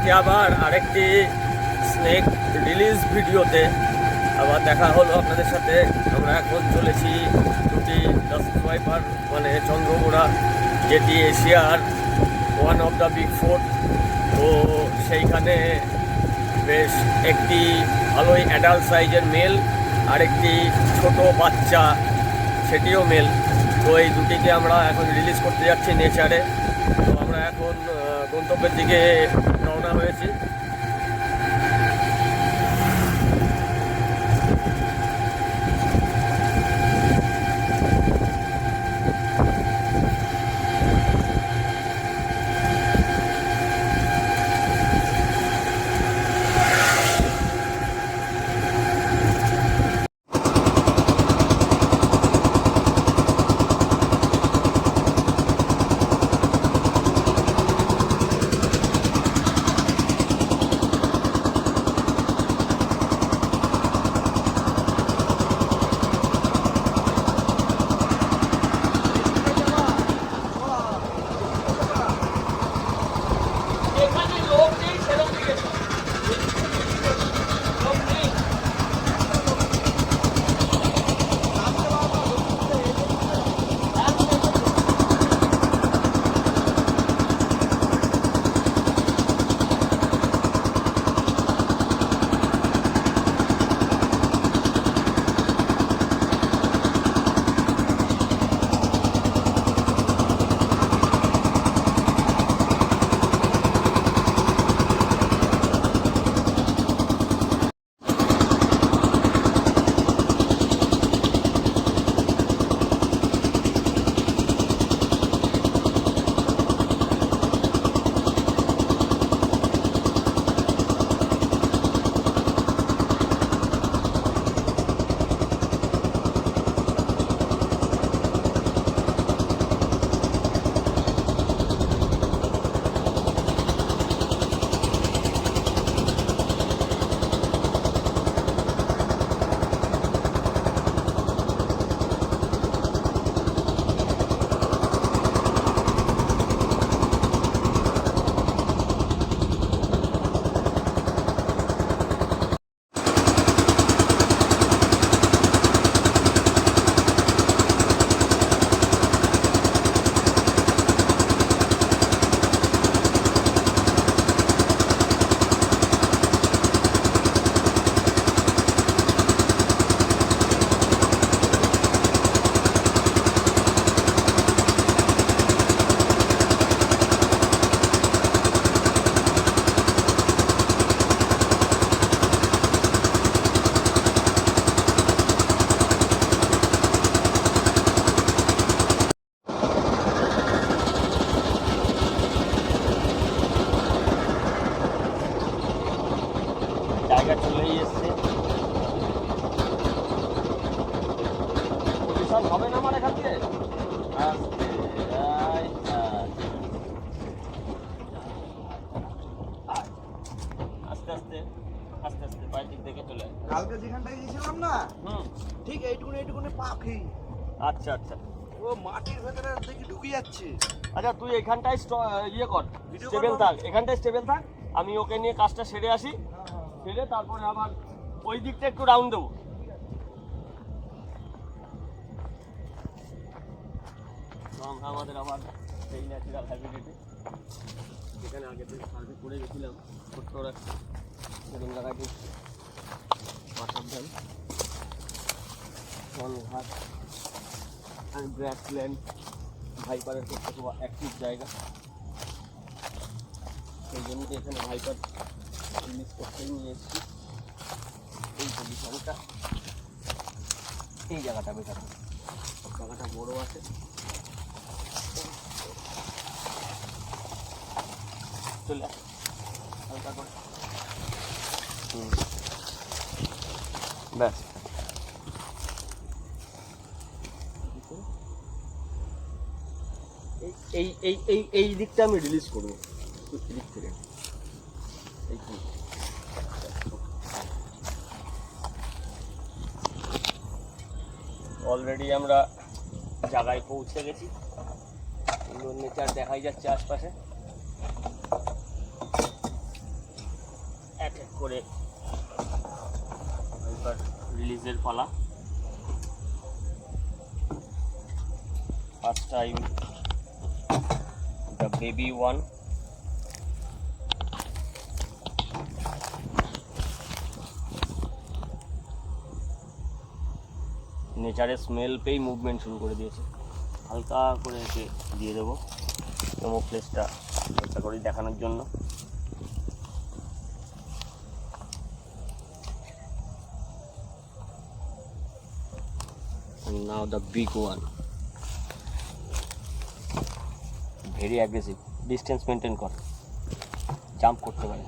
আজকে আবার আরেকটি স্নেক রিলিজ ভিডিওতে আবার দেখা হলো আপনাদের সাথে। আমরা এখন চলেছি দুটি সাবস্ক্রাইবার মানে চন্দ্রমোড়া, যেটি এশিয়ার one of the big four. তো সেইখানে বেশ একটি ভালোই অ্যাডাল্ট সাইজের মেল আর একটি ছোট বাচ্চা, সেটিও মেল। তো এই দুটিকে আমরা এখন রিলিজ করতে যাচ্ছি নেচারে। তো আমরা এখন গন্তব্যের দিকে রওনা হয়েছি। জায়গা চলেই এসছে, পজিশন হবে না আমার এখান থেকে। আস্তে আস্তে আস্তে আস্তে পায়ের দিক দেখে চলে কালকে যেখানটায় গেছিলাম না, ঠিক এইটুকুনি পাখি। আচ্ছা আচ্ছা, ও মাটির ভেতরে দেখি ঢুকে যাচ্ছে। আচ্ছা তুই এখানটায় ইয়ে কর, স্টেবল থাক, এখানটায় স্টেবল থাক। আমি ওকে নিয়ে কাজটা সেরে আসি, সেরে তারপরে আবার ওই দিকটা একটু রাউন্ড দেবো। আমাদের আবার সেই ন্যাচারাল হ্যাবিটেটে, যেখানে আগে থেকে সার্ভে করে গেছিলাম, ছোট্ট সেরকম জায়গাটি মাসাবধান ঘাট অ্যান্ড গ্রাসল্যান্ড ভাইপারের ক্ষেত্রে খুব অ্যাক্টিভ জায়গা। সেই জন্য এখানে ভাইপার রিলিজ করতেই নিয়ে এসেছি। এই পজিশনটা, এই জায়গাটা বেটার, জায়গাটা বড় আছে। চলে আসে হালকা করে, ব্যাস। এই এই এই এই দিকটা আমি রিলিজ করবো দিক থেকে। অলরেডি আমরা জায়গায় পৌঁছে গেছি, সুন্দর নেচার দেখাই যাচ্ছে আশপাশে। করে এবার রিলিজের পালা। First time the baby one. নেচারের স্মেল পেয়েই মুভমেন্ট শুরু করে দিয়েছে। হালকা করে একে দিয়ে দেবো ডেমো প্লেসটা চেষ্টা করি দেখানোর জন্য। And now the big one, very aggressive, distance maintain কর, জাম্প করতে পারে।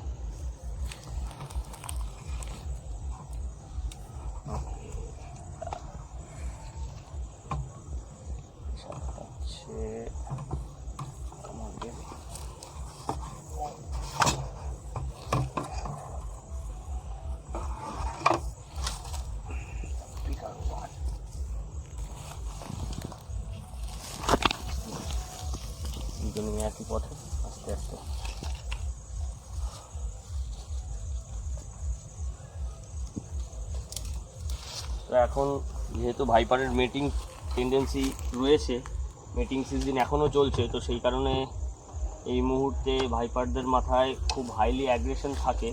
Come on, baby. দুজনে একই পথে আস্তে আস্তে। তো এখন যেহেতু ভাইপারের মেটিং টেন্ডেন্সি রয়েছে, মেটিং সিজন এখনও চলছে, তো সেই কারণে এই মুহূর্তে ভাইপারদের মাথায় খুব হাইলি অ্যাগ্রেশন থাকে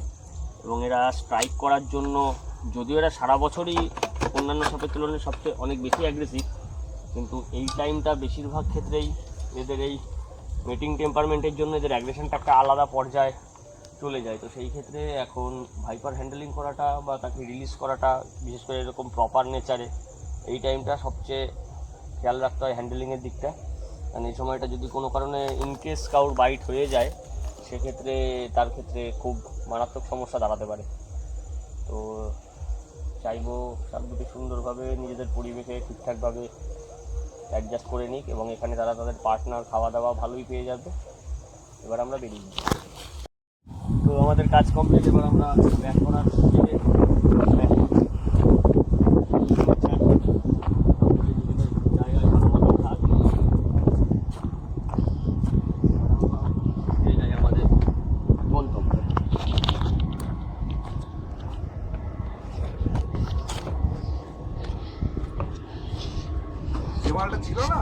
এবং এরা স্ট্রাইক করার জন্য, যদিও এরা সারা বছরই অন্যান্য সাপের তুলনায় সবচেয়ে অনেক বেশি অ্যাগ্রেসিভ, কিন্তু এই টাইমটা বেশিরভাগ ক্ষেত্রেই এদের এই মেটিং টেম্পারমেন্টের জন্য এদের অ্যাগ্রেশনটা একটা আলাদা পর্যায়ে চলে যায়। তো সেই ক্ষেত্রে এখন ভাইপার হ্যান্ডেলিং করাটা বা তাকে রিলিজ করাটা, বিশেষ করে এরকম প্রপার নেচারে, এই টাইমটা সবচেয়ে খেয়াল রাখতে হয় হ্যান্ডেলিংয়ের দিকটা। কারণ এই সময়টা যদি কোনো কারণে ইনকেস কাউর বাইট হয়ে যায়, সেক্ষেত্রে তার ক্ষেত্রে খুব মারাত্মক সমস্যা দাঁড়াতে পারে। তো চাইবো সাপ দুটি সুন্দরভাবে নিজেদের পরিবেশে ঠিকঠাকভাবে অ্যাডজাস্ট করে নিক এবং এখানে তারা তাদের পার্টনার খাওয়া দাওয়া ভালোই পেয়ে যাবে। এবার আমরা বেরিয়ে যাই। তো আমাদের কাজ কমপ্লিট, এবার আমরা ব্যাক করার আমাদের গন্তব্য। যে মালটা ছিল না